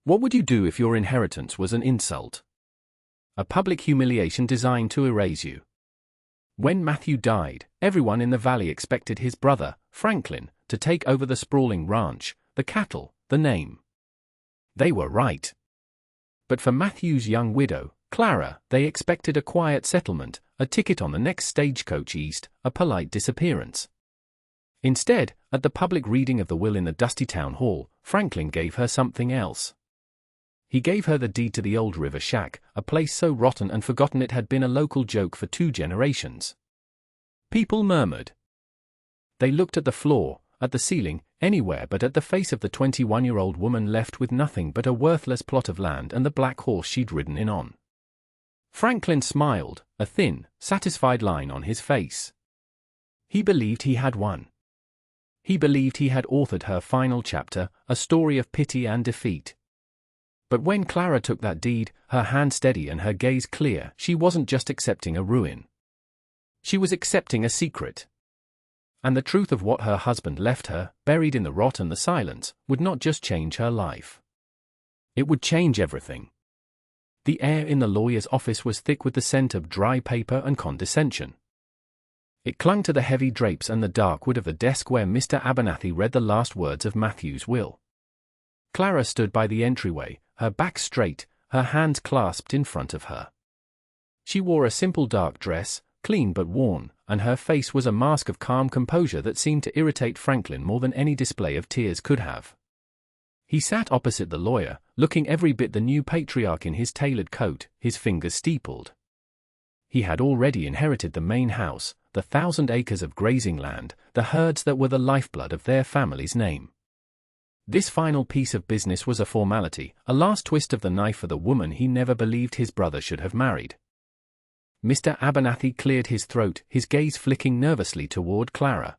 What would you do if your inheritance was an insult? A public humiliation designed to erase you. When Matthew died, everyone in the valley expected his brother, Franklin, to take over the sprawling ranch, the cattle, the name. They were right. But for Matthew's young widow, Clara, they expected a quiet settlement, a ticket on the next stagecoach east, a polite disappearance. Instead, at the public reading of the will in the dusty town hall, Franklin gave her something else. He gave her the deed to the old river shack, a place so rotten and forgotten it had been a local joke for 2 generations. People murmured. They looked at the floor, at the ceiling, anywhere but at the face of the 21-year-old woman left with nothing but a worthless plot of land and the black horse she'd ridden in on. Franklin smiled, a thin, satisfied line on his face. He believed he had won. He believed he had authored her final chapter, a story of pity and defeat. But when Clara took that deed, her hand steady and her gaze clear, she wasn't just accepting a ruin. She was accepting a secret. And the truth of what her husband left her, buried in the rot and the silence, would not just change her life. It would change everything. The air in the lawyer's office was thick with the scent of dry paper and condescension. It clung to the heavy drapes and the dark wood of the desk where Mr. Abernathy read the last words of Matthew's will. Clara stood by the entryway, her back straight, her hands clasped in front of her. She wore a simple dark dress, clean but worn, and her face was a mask of calm composure that seemed to irritate Franklin more than any display of tears could have. He sat opposite the lawyer, looking every bit the new patriarch in his tailored coat, his fingers steepled. He had already inherited the main house, the 1,000 acres of grazing land, the herds that were the lifeblood of their family's name. This final piece of business was a formality, a last twist of the knife for the woman he never believed his brother should have married. Mr. Abernathy cleared his throat, his gaze flicking nervously toward Clara.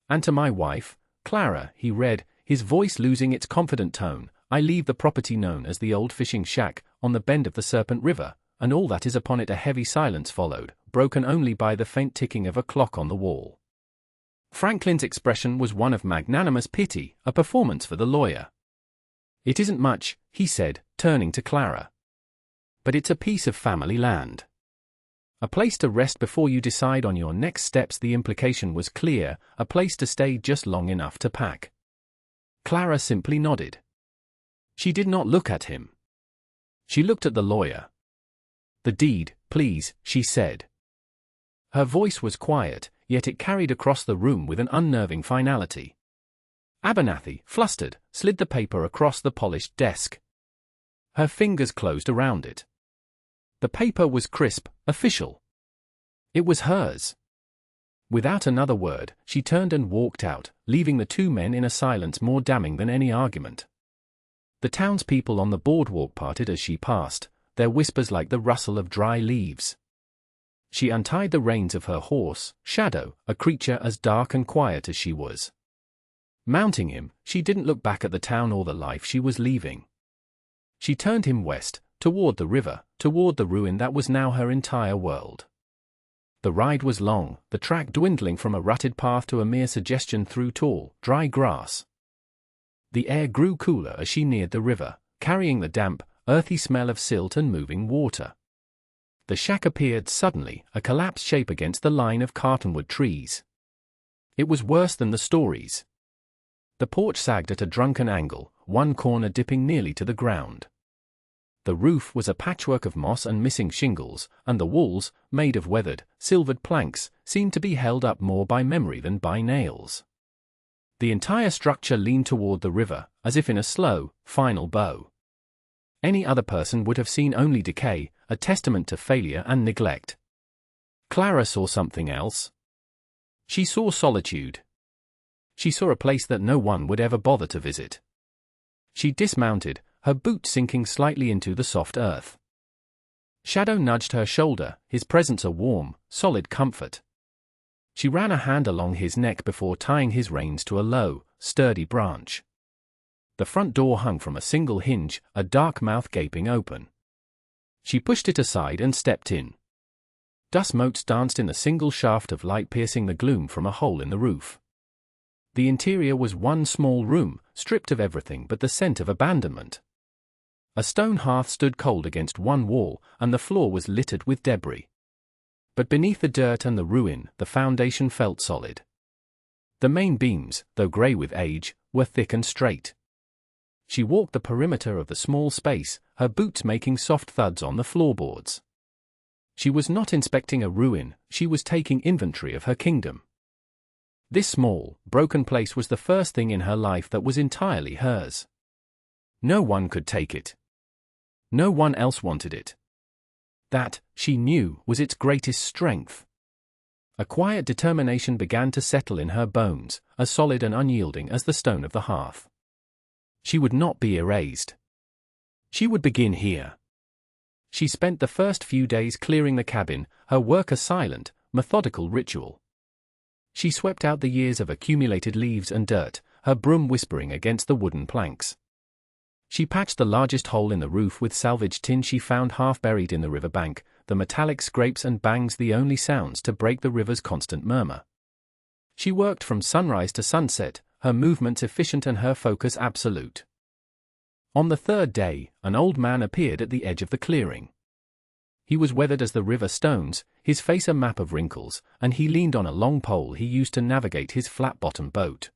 "And to my wife, Clara," he read, his voice losing its confident tone, "I leave the property known as the old fishing shack, on the bend of the Serpent River, and all that is upon it." A heavy silence followed, broken only by the faint ticking of a clock on the wall. Franklin's expression was one of magnanimous pity, a performance for the lawyer. "It isn't much," he said, turning to Clara. "But it's a piece of family land. A place to rest before you decide on your next steps." The implication was clear, a place to stay just long enough to pack. Clara simply nodded. She did not look at him. She looked at the lawyer. "The deed, please," she said. Her voice was quiet, yet it carried across the room with an unnerving finality. Abernathy, flustered, slid the paper across the polished desk. Her fingers closed around it. The paper was crisp, official. It was hers. Without another word, she turned and walked out, leaving the 2 men in a silence more damning than any argument. The townspeople on the boardwalk parted as she passed, their whispers like the rustle of dry leaves. She untied the reins of her horse, Shadow, a creature as dark and quiet as she was. Mounting him, she didn't look back at the town or the life she was leaving. She turned him west, toward the river, toward the ruin that was now her entire world. The ride was long, the track dwindling from a rutted path to a mere suggestion through tall, dry grass. The air grew cooler as she neared the river, carrying the damp, earthy smell of silt and moving water. The shack appeared suddenly, a collapsed shape against the line of cottonwood trees. It was worse than the stories. The porch sagged at a drunken angle, one corner dipping nearly to the ground. The roof was a patchwork of moss and missing shingles, and the walls, made of weathered, silvered planks, seemed to be held up more by memory than by nails. The entire structure leaned toward the river, as if in a slow, final bow. Any other person would have seen only decay, a testament to failure and neglect. Clara saw something else. She saw solitude. She saw a place that no one would ever bother to visit. She dismounted, her boot sinking slightly into the soft earth. Shadow nudged her shoulder, his presence a warm, solid comfort. She ran a hand along his neck before tying his reins to a low, sturdy branch. The front door hung from a single hinge, a dark mouth gaping open. She pushed it aside and stepped in. Dust motes danced in a single shaft of light piercing the gloom from a hole in the roof. The interior was one small room, stripped of everything but the scent of abandonment. A stone hearth stood cold against one wall, and the floor was littered with debris. But beneath the dirt and the ruin, the foundation felt solid. The main beams, though grey with age, were thick and straight. She walked the perimeter of the small space, her boots making soft thuds on the floorboards. She was not inspecting a ruin, she was taking inventory of her kingdom. This small, broken place was the first thing in her life that was entirely hers. No one could take it. No one else wanted it. That, she knew, was its greatest strength. A quiet determination began to settle in her bones, as solid and unyielding as the stone of the hearth. She would not be erased. She would begin here. She spent the first few days clearing the cabin, her work a silent, methodical ritual. She swept out the years of accumulated leaves and dirt, her broom whispering against the wooden planks. She patched the largest hole in the roof with salvaged tin she found half buried in the river bank, the metallic scrapes and bangs the only sounds to break the river's constant murmur. She worked from sunrise to sunset, her movements efficient and her focus absolute. On the third day, an old man appeared at the edge of the clearing. He was weathered as the river stones, his face a map of wrinkles, and he leaned on a long pole he used to navigate his flat-bottomed boat.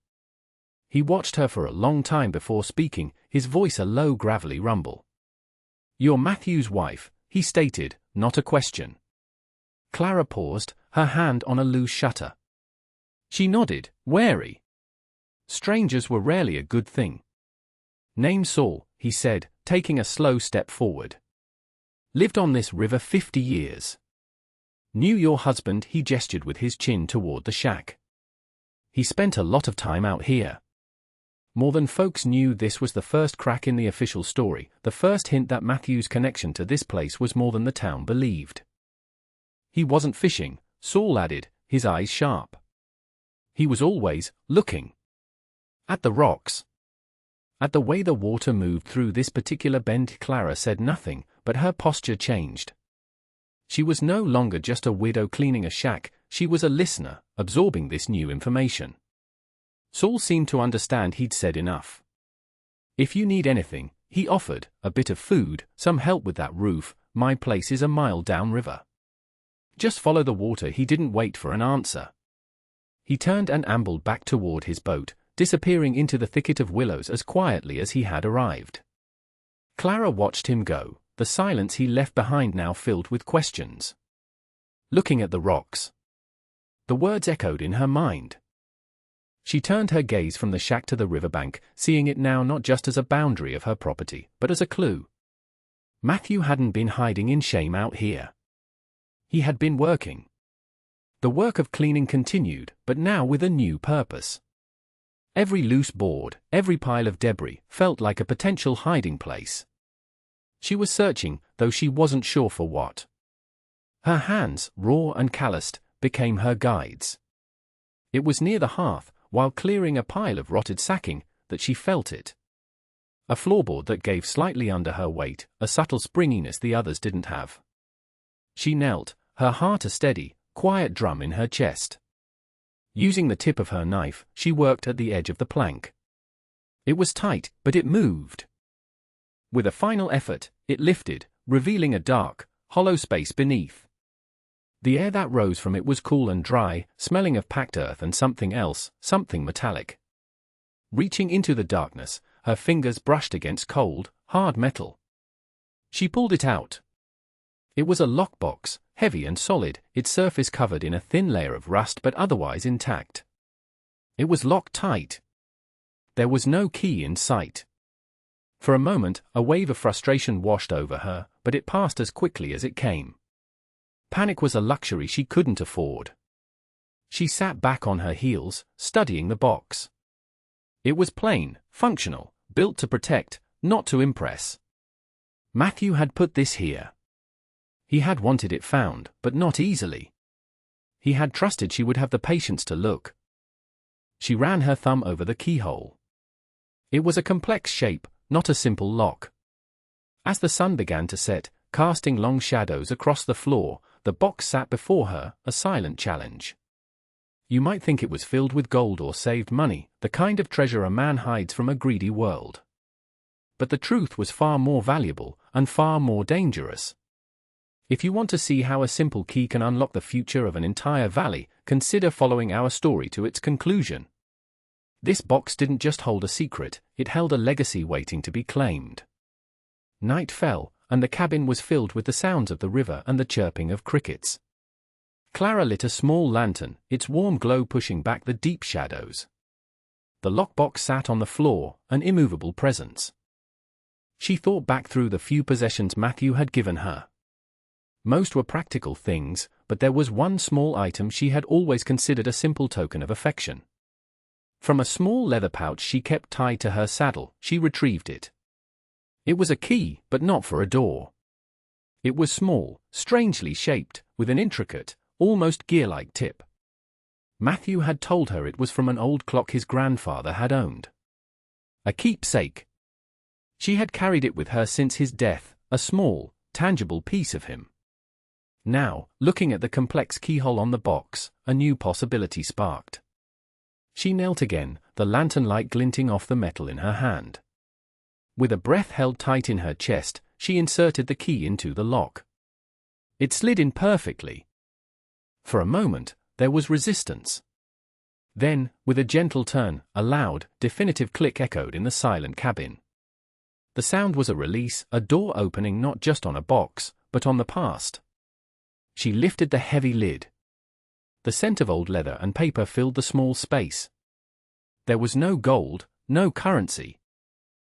He watched her for a long time before speaking, his voice a low gravelly rumble. "You're Matthew's wife," he stated, not a question. Clara paused, her hand on a loose shutter. She nodded, wary. Strangers were rarely a good thing. "Name Saul," he said, taking a slow step forward. "Lived on this river 50 years. Knew your husband," he gestured with his chin toward the shack. "He spent a lot of time out here." More than folks knew, this was the first crack in the official story, the first hint that Matthew's connection to this place was more than the town believed. He wasn't fishing, Saul added, his eyes sharp. He was always looking. At the rocks. At the way the water moved through this particular bend. Clara said nothing, but her posture changed. She was no longer just a widow cleaning a shack, she was a listener, absorbing this new information. Saul seemed to understand he'd said enough. "If you need anything," he offered, "a bit of food, some help with that roof, my place is a mile downriver. Just follow the water." He didn't wait for an answer. He turned and ambled back toward his boat, disappearing into the thicket of willows as quietly as he had arrived. Clara watched him go, the silence he left behind now filled with questions. "Looking at the rocks." The words echoed in her mind. She turned her gaze from the shack to the riverbank, seeing it now not just as a boundary of her property, but as a clue. Matthew hadn't been hiding in shame out here. He had been working. The work of cleaning continued, but now with a new purpose. Every loose board, every pile of debris, felt like a potential hiding place. She was searching, though she wasn't sure for what. Her hands, raw and calloused, became her guides. It was near the hearth, while clearing a pile of rotted sacking, that she felt it. A floorboard that gave slightly under her weight, a subtle springiness the others didn't have. She knelt, her heart a steady, quiet drum in her chest. Using the tip of her knife, she worked at the edge of the plank. It was tight, but it moved. With a final effort, it lifted, revealing a dark, hollow space beneath. The air that rose from it was cool and dry, smelling of packed earth and something else, something metallic. Reaching into the darkness, her fingers brushed against cold, hard metal. She pulled it out. It was a lockbox, heavy and solid, its surface covered in a thin layer of rust but otherwise intact. It was locked tight. There was no key in sight. For a moment, a wave of frustration washed over her, but it passed as quickly as it came. Panic was a luxury she couldn't afford. She sat back on her heels, studying the box. It was plain, functional, built to protect, not to impress. Matthew had put this here. He had wanted it found, but not easily. He had trusted she would have the patience to look. She ran her thumb over the keyhole. It was a complex shape, not a simple lock. As the sun began to set, casting long shadows across the floor, the box sat before her, a silent challenge. You might think it was filled with gold or saved money, the kind of treasure a man hides from a greedy world. but the truth was far more valuable and far more dangerous. If you want to see how a simple key can unlock the future of an entire valley, consider following our story to its conclusion. This box didn't just hold a secret, it held a legacy waiting to be claimed. Night fell, and the cabin was filled with the sounds of the river and the chirping of crickets. Clara lit a small lantern, its warm glow pushing back the deep shadows. The lockbox sat on the floor, an immovable presence. She thought back through the few possessions Matthew had given her. Most were practical things, but there was one small item she had always considered a simple token of affection. From a small leather pouch she kept tied to her saddle, she retrieved it. It was a key, but not for a door. It was small, strangely shaped, with an intricate, almost gear-like tip. Matthew had told her it was from an old clock his grandfather had owned. A keepsake. She had carried it with her since his death, a small, tangible piece of him. Now, looking at the complex keyhole on the box, a new possibility sparked. She knelt again, the lantern light glinting off the metal in her hand. With a breath held tight in her chest, she inserted the key into the lock. It slid in perfectly. For a moment, there was resistance. Then, with a gentle turn, a loud, definitive click echoed in the silent cabin. The sound was a release, a door opening not just on a box, but on the past. She lifted the heavy lid. The scent of old leather and paper filled the small space. There was no gold, no currency.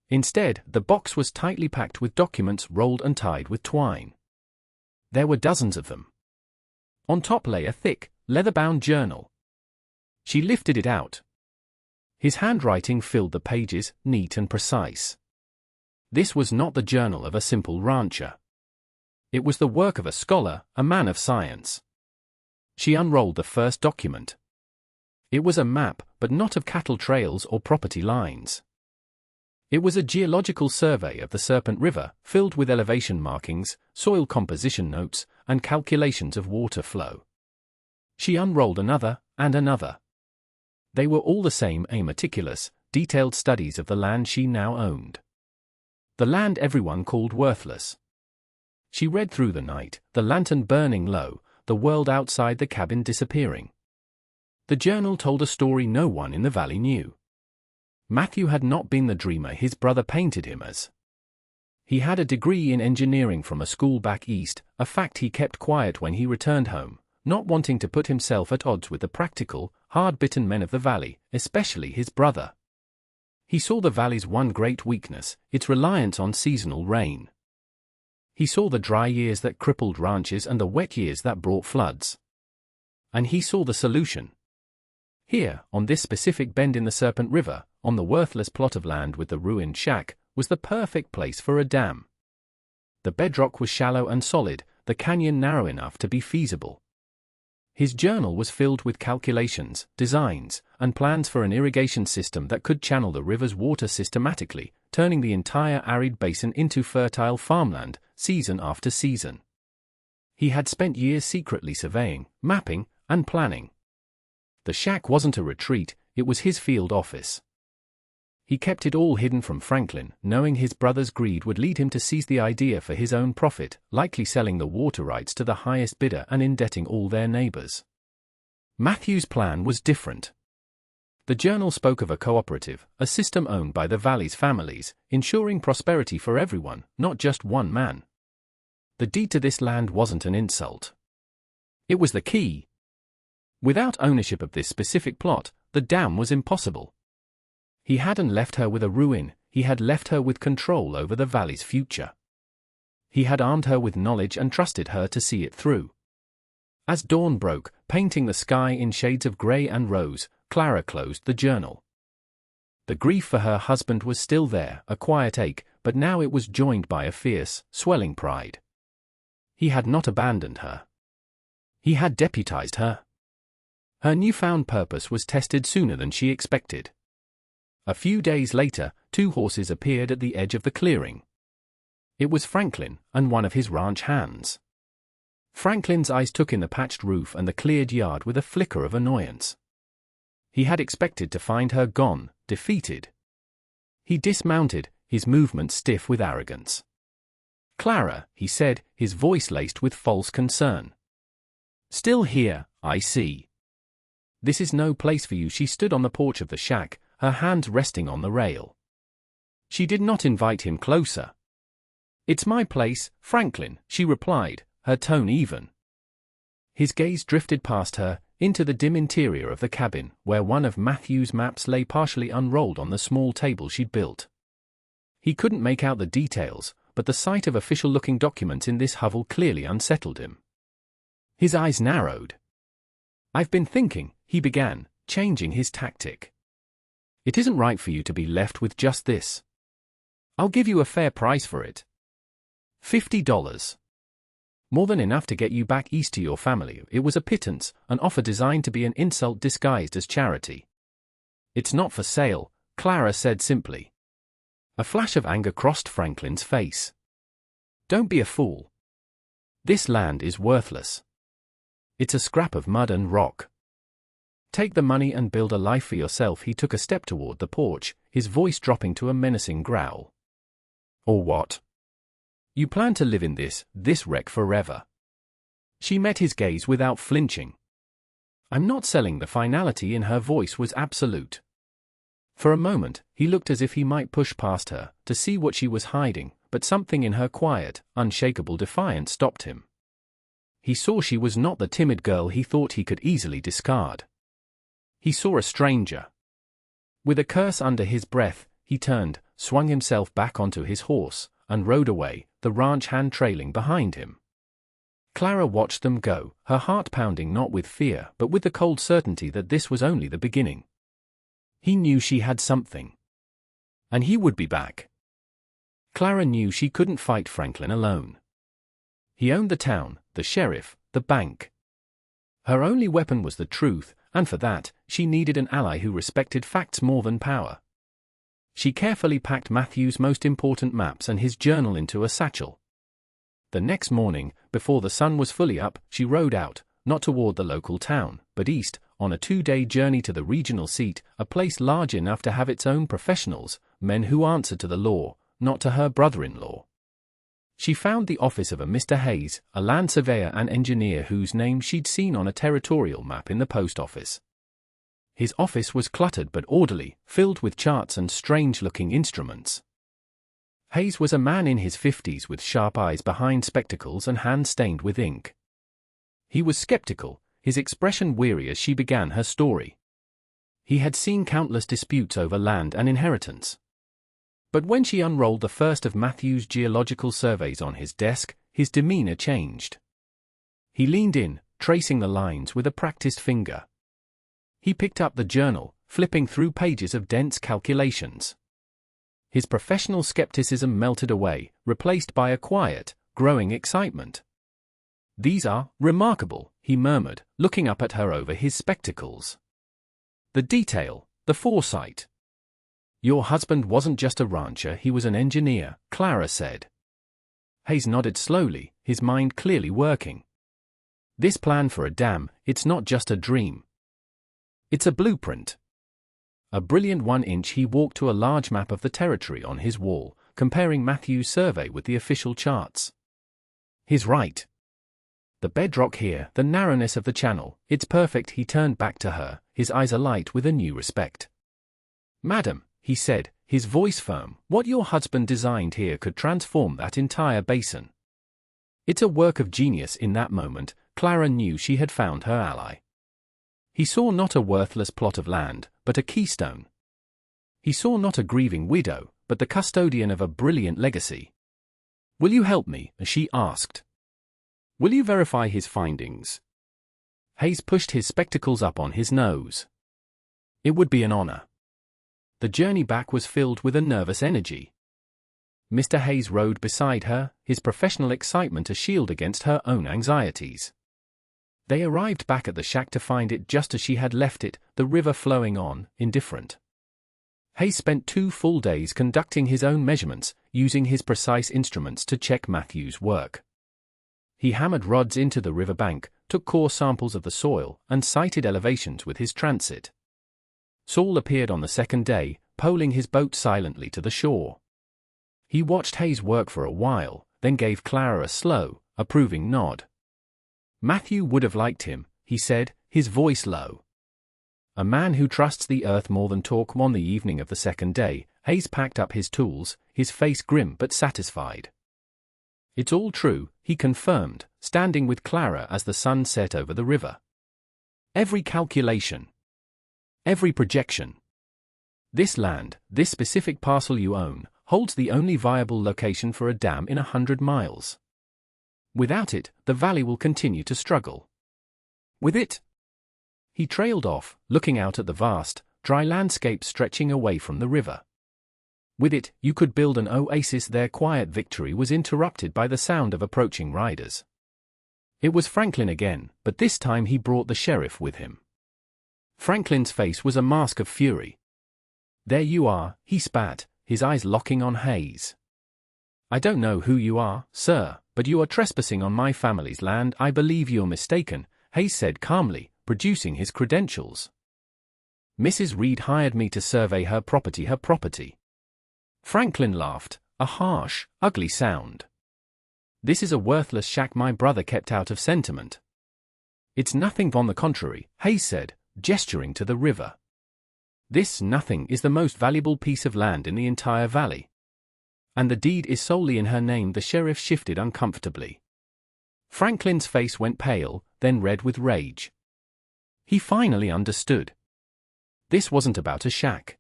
Instead, the box was tightly packed with documents rolled and tied with twine. There were dozens of them. On top lay a thick, leather-bound journal. She lifted it out. His handwriting filled the pages, neat and precise. This was not the journal of a simple rancher. It was the work of a scholar, a man of science. She unrolled the first document. It was a map, but not of cattle trails or property lines. It was a geological survey of the Serpent River, filled with elevation markings, soil composition notes, and calculations of water flow. She unrolled another, and another. They were all the same, meticulous, detailed studies of the land she now owned. The land everyone called worthless. She read through the night, the lantern burning low, the world outside the cabin disappearing. The journal told a story no one in the valley knew. Matthew had not been the dreamer his brother painted him as. He had a degree in engineering from a school back east, a fact he kept quiet when he returned home, not wanting to put himself at odds with the practical, hard-bitten men of the valley, especially his brother. He saw the valley's one great weakness, its reliance on seasonal rain. He saw the dry years that crippled ranches and the wet years that brought floods. And he saw the solution. Here, on this specific bend in the Serpent River, on the worthless plot of land with the ruined shack, was the perfect place for a dam. The bedrock was shallow and solid, the canyon narrow enough to be feasible. His journal was filled with calculations, designs, and plans for an irrigation system that could channel the river's water systematically, turning the entire arid basin into fertile farmland, season after season. He had spent years secretly surveying, mapping, and planning. The shack wasn't a retreat, it was his field office. He kept it all hidden from Franklin, knowing his brother's greed would lead him to seize the idea for his own profit, likely selling the water rights to the highest bidder and indebting all their neighbors. Matthew's plan was different. The journal spoke of a cooperative, a system owned by the valley's families, ensuring prosperity for everyone, not just one man. The deed to this land wasn't an insult. It was the key. Without ownership of this specific plot, the dam was impossible. He hadn't left her with a ruin, he had left her with control over the valley's future. He had armed her with knowledge and trusted her to see it through. As dawn broke, painting the sky in shades of grey and rose, Clara closed the journal. The grief for her husband was still there, a quiet ache, but now it was joined by a fierce, swelling pride. He had not abandoned her. He had deputized her. Her newfound purpose was tested sooner than she expected. A few days later, 2 horses appeared at the edge of the clearing. It was Franklin, and one of his ranch hands. Franklin's eyes took in the patched roof and the cleared yard with a flicker of annoyance. He had expected to find her gone, defeated. He dismounted, his movements stiff with arrogance. "Clara," he said, his voice laced with false concern. "Still here, I see. This is no place for you." She stood on the porch of the shack, her hands resting on the rail. She did not invite him closer. "It's my place, Franklin," she replied, her tone even. His gaze drifted past her, into the dim interior of the cabin, where one of Matthew's maps lay partially unrolled on the small table she'd built. He couldn't make out the details, but the sight of official-looking documents in this hovel clearly unsettled him. His eyes narrowed. "I've been thinking," he began, changing his tactic. "It isn't right for you to be left with just this. I'll give you a fair price for it. $50. More than enough to get you back east to your family." It was a pittance, an offer designed to be an insult disguised as charity. "It's not for sale," Clara said simply. A flash of anger crossed Franklin's face. "Don't be a fool. This land is worthless. It's a scrap of mud and rock. Take the money and build a life for yourself." He took a step toward the porch, his voice dropping to a menacing growl. "Or what? You plan to live in this wreck forever?" She met his gaze without flinching. "I'm not selling." The finality in her voice was absolute. For a moment, he looked as if he might push past her, to see what she was hiding, but something in her quiet, unshakable defiance stopped him. He saw she was not the timid girl he thought he could easily discard. He saw a stranger. With a curse under his breath, he turned, swung himself back onto his horse, and rode away, the ranch hand trailing behind him. Clara watched them go, her heart pounding not with fear but with the cold certainty that this was only the beginning. He knew she had something. And he would be back. Clara knew she couldn't fight Franklin alone. He owned the town, the sheriff, the bank. Her only weapon was the truth, and for that, she needed an ally who respected facts more than power. She carefully packed Matthew's most important maps and his journal into a satchel. The next morning, before the sun was fully up, she rode out, not toward the local town, but east, on a 2-day journey to the regional seat, a place large enough to have its own professionals, men who answered to the law, not to her brother-in-law. She found the office of a Mr. Hayes, a land surveyor and engineer whose name she'd seen on a territorial map in the post office. His office was cluttered but orderly, filled with charts and strange-looking instruments. Hayes was a man in his 50s with sharp eyes behind spectacles and hands stained with ink. He was skeptical, his expression weary as she began her story. He had seen countless disputes over land and inheritance. But when she unrolled the first of Matthew's geological surveys on his desk, his demeanor changed. He leaned in, tracing the lines with a practiced finger. He picked up the journal, flipping through pages of dense calculations. His professional skepticism melted away, replaced by a quiet, growing excitement. "These are remarkable," he murmured, looking up at her over his spectacles. "The detail, the foresight. Your husband wasn't just a rancher, he was an engineer," Clara said. Hayes nodded slowly, his mind clearly working. "This plan for a dam, it's not just a dream. It's a blueprint." A brilliant 1-inch. He walked to a large map of the territory on his wall, comparing Matthew's survey with the official charts. "He's right. The bedrock here, the narrowness of the channel, it's perfect." He turned back to her, his eyes alight with a new respect. "Madam," he said, his voice firm, "what your husband designed here could transform that entire basin." It's a work of genius. In that moment, Clara knew she had found her ally. He saw not a worthless plot of land, but a keystone. He saw not a grieving widow, but the custodian of a brilliant legacy. "Will you help me?" she asked. "Will you verify his findings?" Hayes pushed his spectacles up on his nose. "It would be an honor." The journey back was filled with a nervous energy. Mr. Hayes rode beside her, his professional excitement a shield against her own anxieties. They arrived back at the shack to find it just as she had left it, the river flowing on, indifferent. Hayes spent 2 full days conducting his own measurements, using his precise instruments to check Matthew's work. He hammered rods into the riverbank, took core samples of the soil, and sighted elevations with his transit. Saul appeared on the second day, poling his boat silently to the shore. He watched Hayes work for a while, then gave Clara a slow, approving nod. Matthew would have liked him, he said, his voice low. A man who trusts the earth more than talk. On the evening of the second day, Hayes packed up his tools, his face grim but satisfied. It's all true, he confirmed, standing with Clara as the sun set over the river. Every calculation. Every projection. This land, this specific parcel you own, holds the only viable location for a dam in 100 miles. Without it, the valley will continue to struggle. With it? He trailed off, looking out at the vast, dry landscape stretching away from the river. With it, you could build an oasis. Their quiet victory was interrupted by the sound of approaching riders. It was Franklin again, but this time he brought the sheriff with him. Franklin's face was a mask of fury. There you are, he spat, his eyes locking on Hayes. I don't know who you are, sir, but you are trespassing on my family's land. I believe you're mistaken, Hayes said calmly, producing his credentials. Mrs. Reed hired me to survey her property. Her property. Franklin laughed, a harsh, ugly sound. This is a worthless shack my brother kept out of sentiment. It's nothing. On the contrary, Hayes said, gesturing to the river. This nothing is the most valuable piece of land in the entire valley. And the deed is solely in her name. The sheriff shifted uncomfortably. Franklin's face went pale, then red with rage. He finally understood. This wasn't about a shack.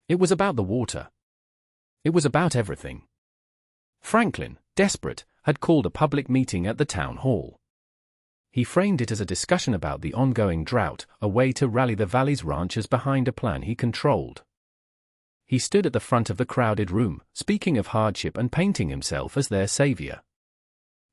It was about the water. It was about everything. Franklin, desperate, had called a public meeting at the town hall. He framed it as a discussion about the ongoing drought, a way to rally the valley's ranchers behind a plan he controlled. He stood at the front of the crowded room, speaking of hardship and painting himself as their savior.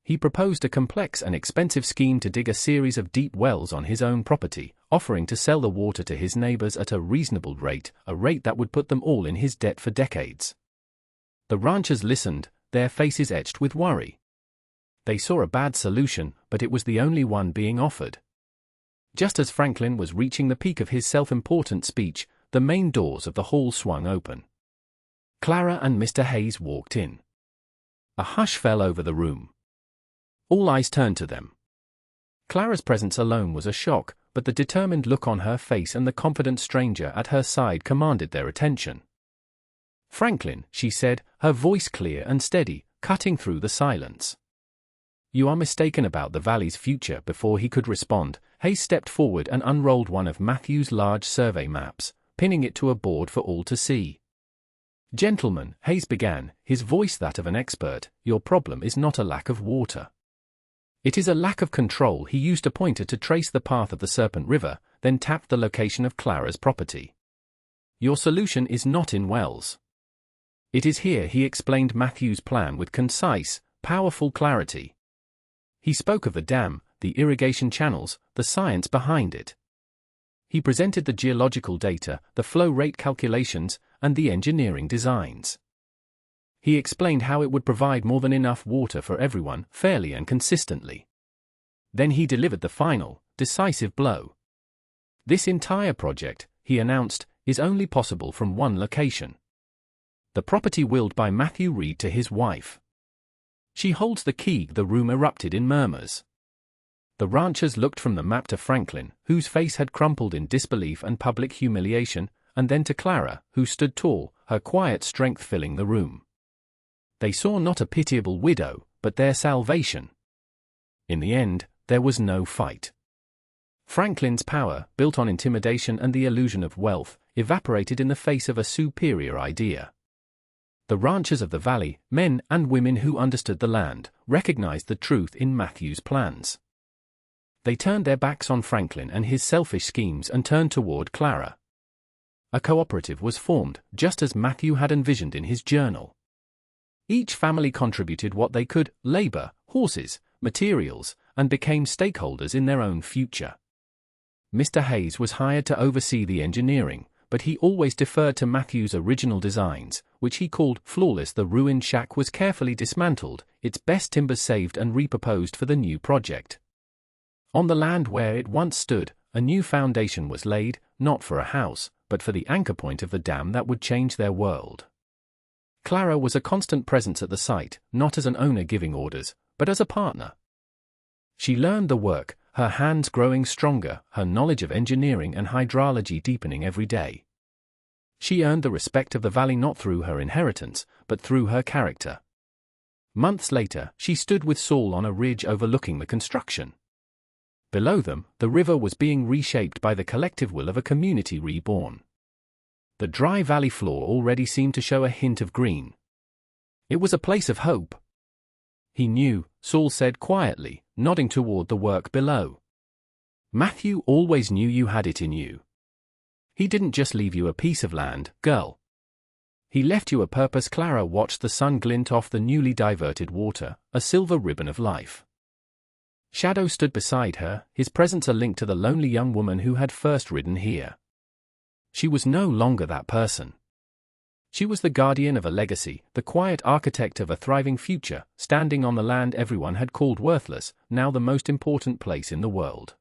He proposed a complex and expensive scheme to dig a series of deep wells on his own property, offering to sell the water to his neighbors at a reasonable rate, a rate that would put them all in his debt for decades. The ranchers listened, their faces etched with worry. They saw a bad solution, but it was the only one being offered. Just as Franklin was reaching the peak of his self-important speech, the main doors of the hall swung open. Clara and Mr. Hayes walked in. A hush fell over the room. All eyes turned to them. Clara's presence alone was a shock, but the determined look on her face and the confident stranger at her side commanded their attention. Franklin, she said, her voice clear and steady, cutting through the silence. You are mistaken about the valley's future. Before he could respond, Hayes stepped forward and unrolled one of Matthew's large survey maps, pinning it to a board for all to see. Gentlemen, Hayes began, his voice that of an expert, your problem is not a lack of water. It is a lack of control. He used a pointer to trace the path of the Serpent River, then tapped the location of Clara's property. Your solution is not in wells. It is here. He explained Matthew's plan with concise, powerful clarity. He spoke of the dam, the irrigation channels, the science behind it. He presented the geological data, the flow rate calculations, and the engineering designs. He explained how it would provide more than enough water for everyone, fairly and consistently. Then he delivered the final, decisive blow. This entire project, he announced, is only possible from one location. The property willed by Matthew Reed to his wife. She holds the key. The room erupted in murmurs. The ranchers looked from the map to Franklin, whose face had crumpled in disbelief and public humiliation, and then to Clara, who stood tall, her quiet strength filling the room. They saw not a pitiable widow, but their salvation. In the end, there was no fight. Franklin's power, built on intimidation and the illusion of wealth, evaporated in the face of a superior idea. The ranchers of the valley, men and women who understood the land, recognized the truth in Matthew's plans. They turned their backs on Franklin and his selfish schemes and turned toward Clara. A cooperative was formed, just as Matthew had envisioned in his journal. Each family contributed what they could, labor, horses, materials, and became stakeholders in their own future. Mr. Hayes was hired to oversee the engineering, but he always deferred to Matthew's original designs, which he called flawless. The ruined shack was carefully dismantled, its best timbers saved and repurposed for the new project. On the land where it once stood, a new foundation was laid, not for a house, but for the anchor point of the dam that would change their world. Clara was a constant presence at the site, not as an owner giving orders, but as a partner. She learned the work, her hands growing stronger, her knowledge of engineering and hydrology deepening every day. She earned the respect of the valley not through her inheritance, but through her character. Months later, she stood with Saul on a ridge overlooking the construction. Below them, the river was being reshaped by the collective will of a community reborn. The dry valley floor already seemed to show a hint of green. It was a place of hope. He knew, Saul said quietly, nodding toward the work below. Matthew always knew you had it in you. He didn't just leave you a piece of land, girl. He left you a purpose. Clara watched the sun glint off the newly diverted water, a silver ribbon of life. Shadow stood beside her, his presence a link to the lonely young woman who had first ridden here. She was no longer that person. She was the guardian of a legacy, the quiet architect of a thriving future, standing on the land everyone had called worthless, now the most important place in the world.